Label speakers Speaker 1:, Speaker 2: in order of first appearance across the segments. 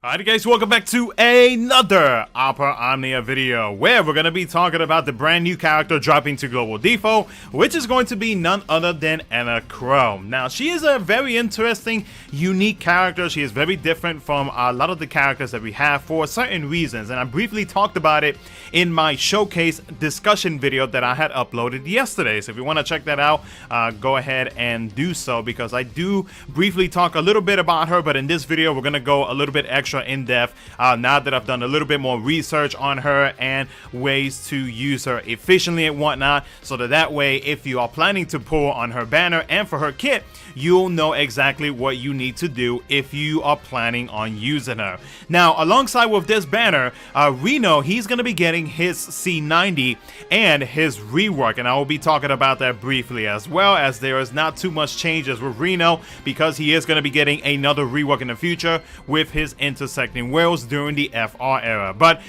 Speaker 1: Alright guys, welcome back to another Opera Omnia video where we're going to be talking about the brand new character dropping to global default, which is going to be none other than Enna Kros. Now, she is a very interesting, unique character. She is very different from a lot of the characters that we have for certain reasons, and I briefly talked about it in my showcase discussion video that I had uploaded yesterday. So if you want to check that out, go ahead and do so, because I do briefly talk a little bit about her, but in this video we're going to go a little bit extra in depth now that I've done a little bit more research on her and ways to use her efficiently and whatnot, so that way if you are planning to pull on her banner and for her kit, you'll know exactly what you need to do if you are planning on using her. Now, alongside with this banner, Reno, he's going to be getting his C90 and his rework, and I will be talking about that briefly, as well as there is not too much changes with Reno because he is going to be getting another rework in the future with his intersecting wheels during the FR era. But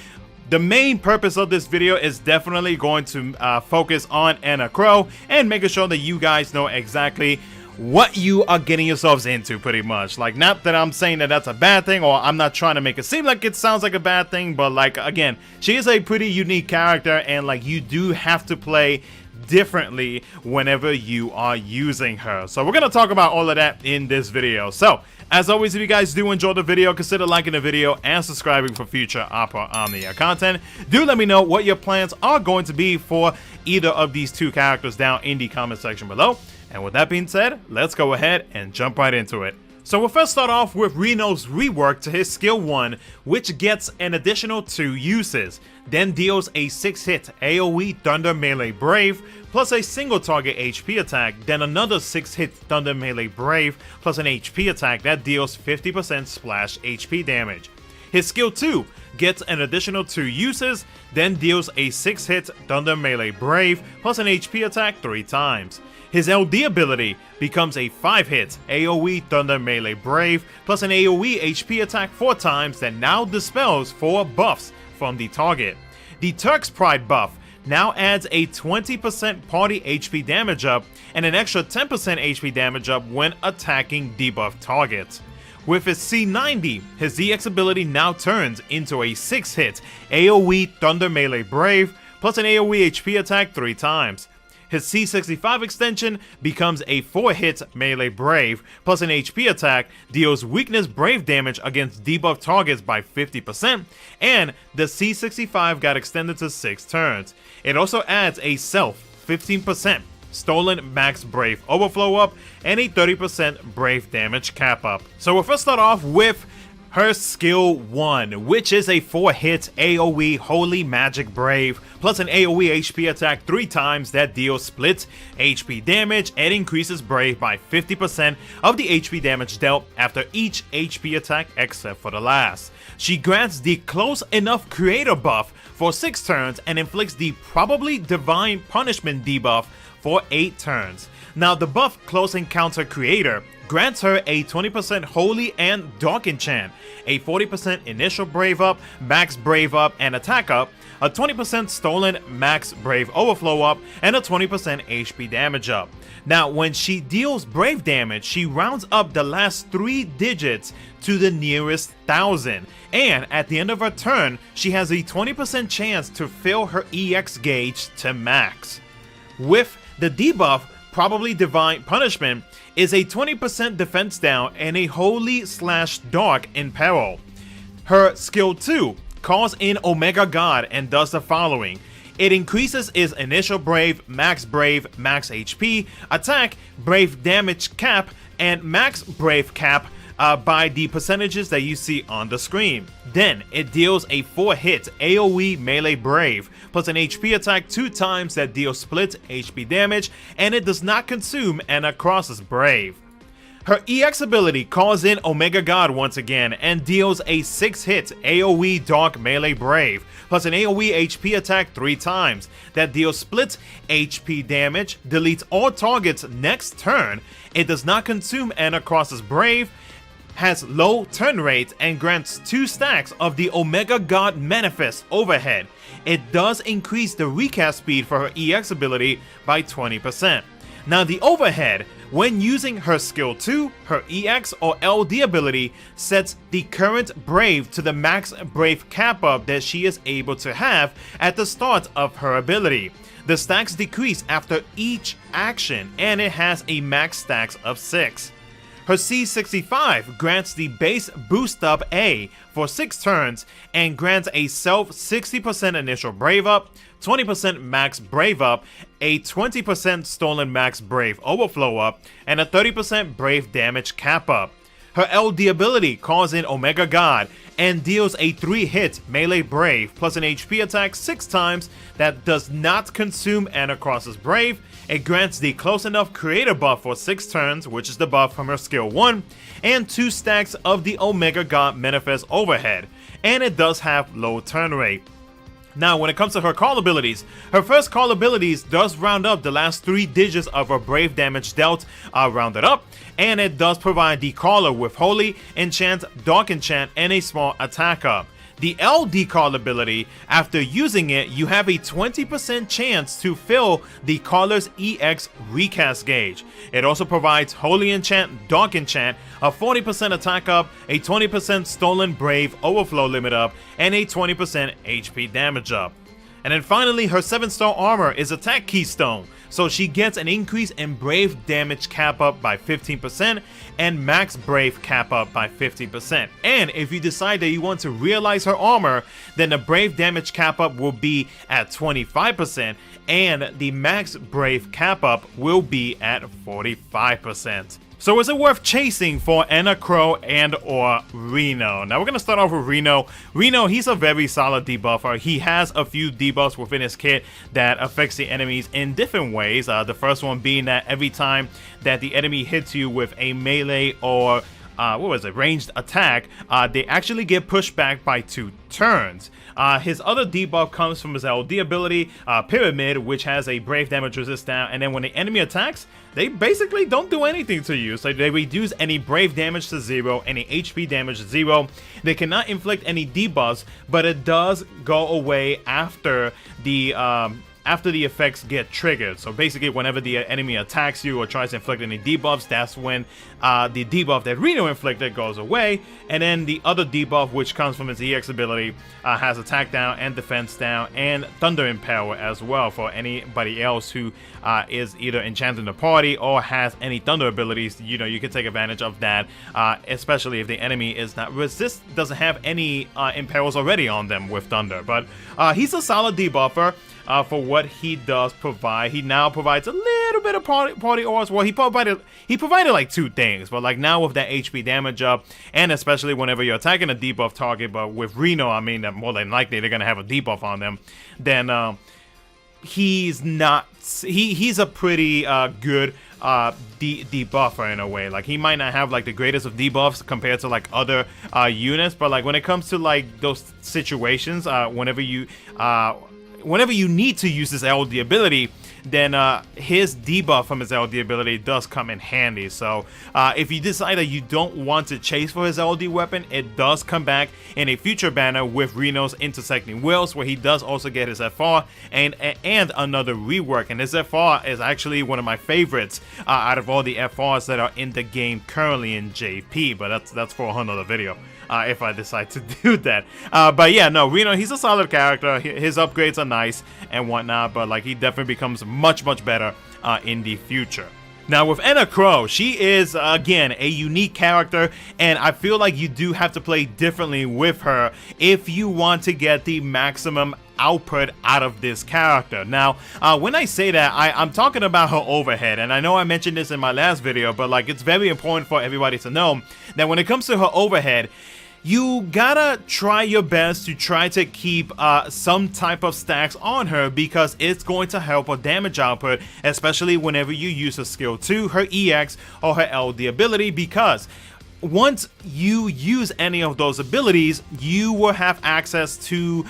Speaker 1: the main purpose of this video is definitely going to focus on Enna Kros and making sure that you guys know exactly what you are getting yourselves into, pretty much. Like, not that I'm saying that that's a bad thing, or I'm not trying to make it seem like it sounds like a bad thing, but like, again, she is a pretty unique character, and like, you do have to play differently whenever you are using her. So we're gonna talk about all of that in this video. So as always, if you guys do enjoy the video, consider liking the video and subscribing for future Opera Omnia content. Do let me know what your plans are going to be for either of these two characters down in the comment section below. And with that being said, let's go ahead and jump right into it. So we'll first start off with Reno's rework to his skill 1, which gets an additional 2 uses, then deals a 6-hit AoE Thunder Melee Brave, plus a single target HP attack, then another 6-hit Thunder Melee Brave, plus an HP attack that deals 50% splash HP damage. His skill 2 gets an additional 2 uses, then deals a 6-hit Thunder Melee Brave, plus an HP attack 3 times. His LD ability becomes a 5-hit AoE Thunder Melee Brave, plus an AoE HP attack 4 times that now dispels 4 buffs from the target. The Turk's Pride buff now adds a 20% party HP damage up and an extra 10% HP damage up when attacking debuffed targets. With his C90, his EX ability now turns into a 6-hit AoE Thunder Melee Brave, plus an AoE HP attack 3 times. His C65 extension becomes a 4-hit Melee Brave, plus an HP attack, deals weakness Brave damage against debuffed targets by 50%, and the C65 got extended to 6 turns. It also adds a self 15% stolen max Brave overflow up and a 30% Brave damage cap up. So we'll first start off with her skill 1, which is a 4-hit AoE Holy Magic Brave, plus an AoE HP attack 3 times that deals split HP damage and increases Brave by 50% of the HP damage dealt after each HP attack except for the last. She grants the Close Enough Creator buff for 6 turns and inflicts the Probably Divine Punishment debuff for 8 turns. Now, the buff Close Encounter Creator grants her a 20% Holy and Dark Enchant, a 40% initial Brave up, max Brave up and attack up, a 20% stolen max Brave overflow up, and a 20% HP damage up. Now, when she deals Brave damage, she rounds up the last 3 digits to the nearest 1,000, and at the end of her turn, she has a 20% chance to fill her EX gauge to max. With the debuff Probably Divine Punishment is a 20% defense down and a Holy/Dark in peril. Her skill 2 calls in Omega God and does the following. It increases its initial Brave, max HP, attack, Brave damage cap, and max Brave cap by the percentages that you see on the screen. Then it deals a 4-hit AoE Melee Brave, plus an HP attack 2 times that deals split HP damage, and it does not consume Enna Kros's Brave. Her EX ability calls in Omega God once again and deals a 6-hit AoE Dark Melee Brave, plus an AoE HP attack 3 times that deals split HP damage, deletes all targets next turn. It does not consume Enna Kros's Brave, has low turn rate, and grants 2 stacks of the Omega God Manifest overhead. It does increase the recast speed for her EX ability by 20%. Now, the overhead When using her skill 2, her EX or LD ability sets the current Brave to the max Brave cap up that she is able to have at the start of her ability. The stacks decrease after each action, and it has a max stacks of 6. Her C65 grants the base boost up A for 6 turns and grants a self 60% initial Brave up, 20% max Brave up, a 20% stolen max Brave overflow up, and a 30% Brave damage cap up. Her LD ability calls in Omega God and deals a 3-hit melee Brave plus an HP attack 6 times that does not consume Enna Kros's Brave. It grants the close enough creator buff for 6 turns, which is the buff from her skill 1, and 2 stacks of the Omega God Manifest overhead, and it does have low turn rate. Now, when it comes to her call abilities, her first call abilities does round up the last 3 digits of her Brave damage dealt rounded up, and it does provide the caller with Holy, Enchant, Dark Enchant, and a small attack up. The LD call ability, after using it, you have a 20% chance to fill the caller's EX recast gauge. It also provides Holy Enchant, Dark Enchant, a 40% attack up, a 20% stolen Brave overflow limit up, and a 20% HP damage up. And then finally, her 7-star armor is attack keystone, so she gets an increase in Brave damage cap up by 15% and max Brave cap up by 50%. And if you decide that you want to realize her armor, then the Brave damage cap up will be at 25% and the max Brave cap up will be at 45%. So is it worth chasing for Enna Kros and or Reno? Now we're going to start off with Reno. Reno, he's a very solid debuffer. He has a few debuffs within his kit that affects the enemies in different ways. The first one being that every time that the enemy hits you with a melee or ranged attack, they actually get pushed back by 2 turns. His other debuff comes from his LD ability, Pyramid, which has a Brave damage resist down, and then when the enemy attacks, they basically don't do anything to you. So they reduce any Brave damage to 0, any HP damage to 0. They cannot inflict any debuffs, but it does go away after the effects get triggered. So basically, whenever the enemy attacks you or tries to inflict any debuffs, that's when the debuff that Reno inflicted goes away. And then the other debuff, which comes from his EX ability, has attack down and defense down and thunder empower as well for anybody else who is either enchanted in the party or has any thunder abilities. You know, you can take advantage of that, especially if the enemy is not doesn't have any impels already on them with thunder. But he's a solid debuffer. For what he does provide. He now provides a little bit of party auras. Well, he provided like 2 things, but like now with that HP damage up, and especially whenever you're attacking a debuff target, but with Reno, I mean that more than likely they're gonna have a debuff on them, then he's a pretty good debuffer in a way. Like, he might not have like the greatest of debuffs compared to like other units, but like when it comes to like those situations, whenever you need to use this LD ability, then his debuff from his LD ability does come in handy. So if you decide that you don't want to chase for his LD weapon, it does come back in a future banner with Reno's Intersecting Wills, where he does also get his FR and another rework. And his FR is actually one of my favorites out of all the FRs that are in the game currently in JP, but that's for another video. If I decide to do that. But yeah, no, Reno, he's a solid character. His upgrades are nice and whatnot, but like he definitely becomes much better in the future. Now with Enna Kros, she is again a unique character, and I feel like you do have to play differently with her if you want to get the maximum output out of this character. Now when I say that, I'm talking about her overhead, and I know I mentioned this in my last video, but like it's very important for everybody to know that when it comes to her overhead, you gotta try your best to try to keep some type of stacks on her, because it's going to help her damage output, especially whenever you use her skill 2, her EX, or her LD ability, because once you use any of those abilities, you will have access to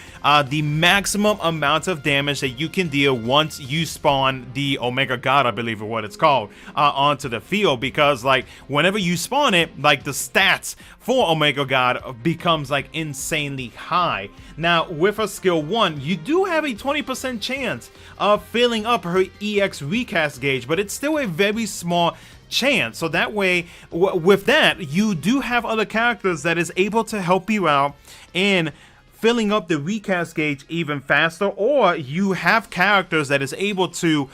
Speaker 1: the maximum amount of damage that you can deal once you spawn the Omega God, I believe is what it's called, onto the field. Because like whenever you spawn it, like the stats for Omega God becomes like insanely high. Now with her skill 1, you do have a 20% chance of filling up her EX recast gauge, but it's still a very small chance. So that way, with that, you do have other characters that is able to help you out in filling up the recast gauge even faster, or you have characters that is able to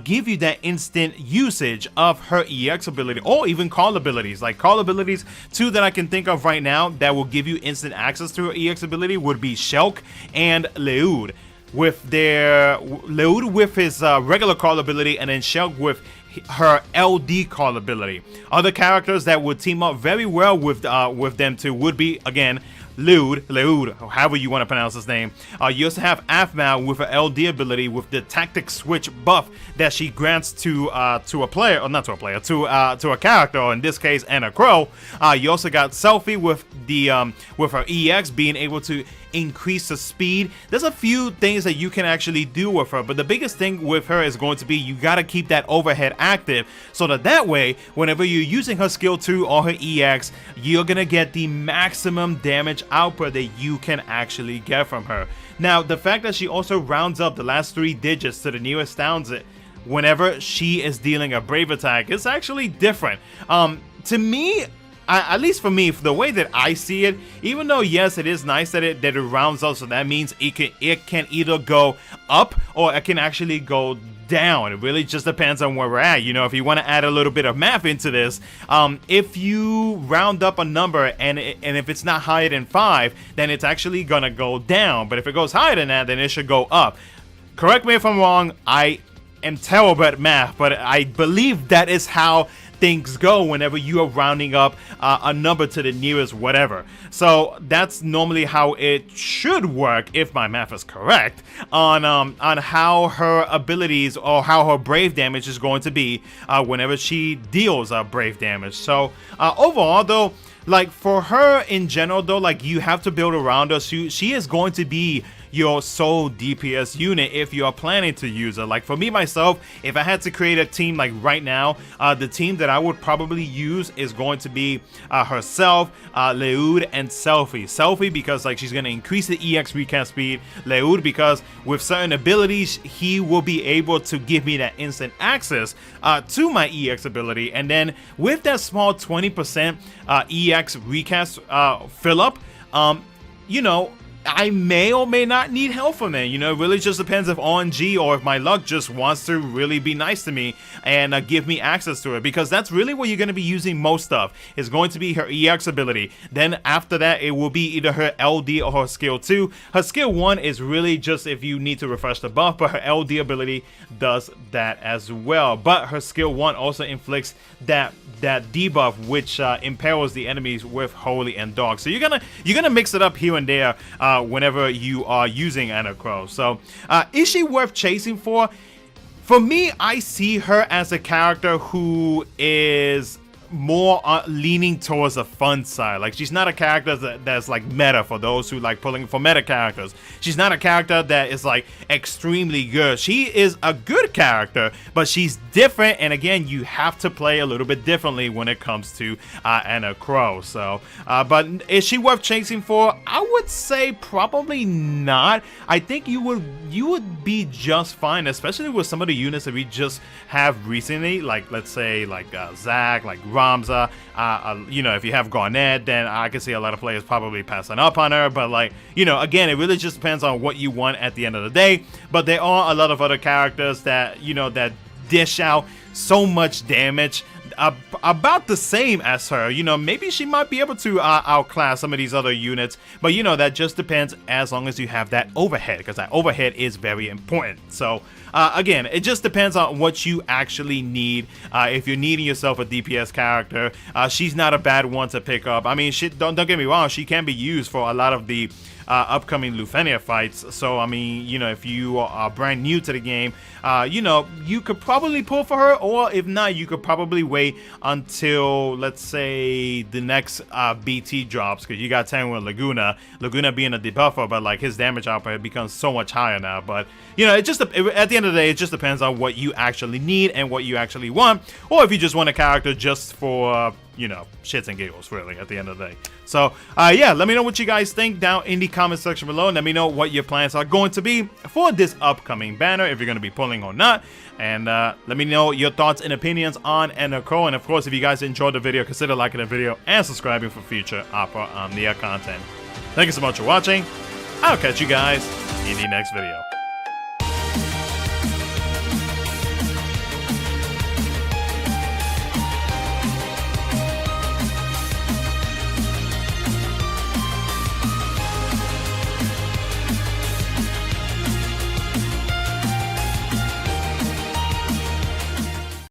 Speaker 1: give you that instant usage of her EX ability, or even call abilities. Like call abilities, two that I can think of right now that will give you instant access to her EX ability would be Shulk and Leud. With their Leud with his regular call ability, and then Shulk with her LD call ability. Other characters that would team up very well with them two would be, again, Leud, however you want to pronounce his name. You also have Aphmau with her LD ability with the tactic switch buff that she grants to a player, or not to a player, to a character, or in this case, Enna Kros. You also got Selfie with the with her EX being able to increase the speed. There's a few things that you can actually do with her, but the biggest thing with her is going to be you got to keep that overhead active, so that way whenever you're using her skill 2 or her EX, you're gonna get the maximum damage output that you can actually get from her. Now, the fact that she also rounds up the last 3 digits to the nearest thousand whenever she is dealing a brave attack is actually different. To me, at least for me, for the way that I see it, even though yes, it is nice that it rounds up, so that means it can either go up or it can actually go down. It really just depends on where we're at. You know, if you want to add a little bit of math into this, if you round up a number and if it's not higher than 5, then it's actually gonna go down. But if it goes higher than that, then it should go up. Correct me if I'm wrong. I am terrible at math, but I believe that is how things go whenever you are rounding up a number to the nearest whatever. So that's normally how it should work, if my math is correct, on how her abilities or how her brave damage is going to be whenever she deals brave damage. So overall though, like for her in general though, like you have to build around her. She is going to be your sole DPS unit if you are planning to use her. Like for me myself, if I had to create a team like right now, the team that I would probably use is going to be herself, Leud, and Selfie because like she's gonna increase the EX recast speed. Leud because with certain abilities he will be able to give me that instant access to my EX ability, and then with that small 20% EX recast fill up, you know, I may or may not need help from it. You know, it really just depends if RNG or if my luck just wants to really be nice to me and give me access to it, because that's really what you're going to be using most of. It's going to be her EX ability. Then after that, it will be either her LD or her skill 2. Her skill 1 is really just if you need to refresh the buff, but her LD ability does that as well. But her skill 1 also inflicts that debuff which impels the enemies with Holy and Dog. So you're gonna mix it up here and there whenever you are using Enna Kros. So is she worth chasing for? For me, I see her as a character who is more leaning towards the fun side. Like she's not a character that's like meta, for those who like pulling for meta characters. She's not a character that is like extremely good. She is a good character, but she's different, and again, you have to play a little bit differently when it comes to Enna Kros. So but is she worth chasing for? I would say probably not. I think you would be just fine, especially with some of the units that we just have recently, like let's say like Zac, like Ramza, you know, if you have Garnet, then I can see a lot of players probably passing up on her. But like, you know, again, it really just depends on what you want at the end of the day. But there are a lot of other characters that, you know, that dish out so much damage, about the same as her. You know, maybe she might be able to outclass some of these other units, but you know, that just depends as long as you have that overhead, because that overhead is very important. So again, it just depends on what you actually need. If you're needing yourself a DPS character, she's not a bad one to pick up. I mean, don't get me wrong, she can be used for a lot of the upcoming Lufenia fights. So I mean, you know, if you are brand new to the game, you know, you could probably pull for her, or if not, you could probably wait until, let's say, the next BT drops, because you got 10 with Laguna being a debuffer, but like his damage output becomes so much higher now. But you know, at the end of the day, it just depends on what you actually need and what you actually want, or if you just want a character just for you know, shits and giggles, really, at the end of the day. So, yeah, let me know what you guys think down in the comment section below. And let me know what your plans are going to be for this upcoming banner, if you're going to be pulling or not. And let me know your thoughts and opinions on Enna Kros. And, of course, if you guys enjoyed the video, consider liking the video and subscribing for future Opera Omnia content. Thank you so much for watching. I'll catch you guys in the next video.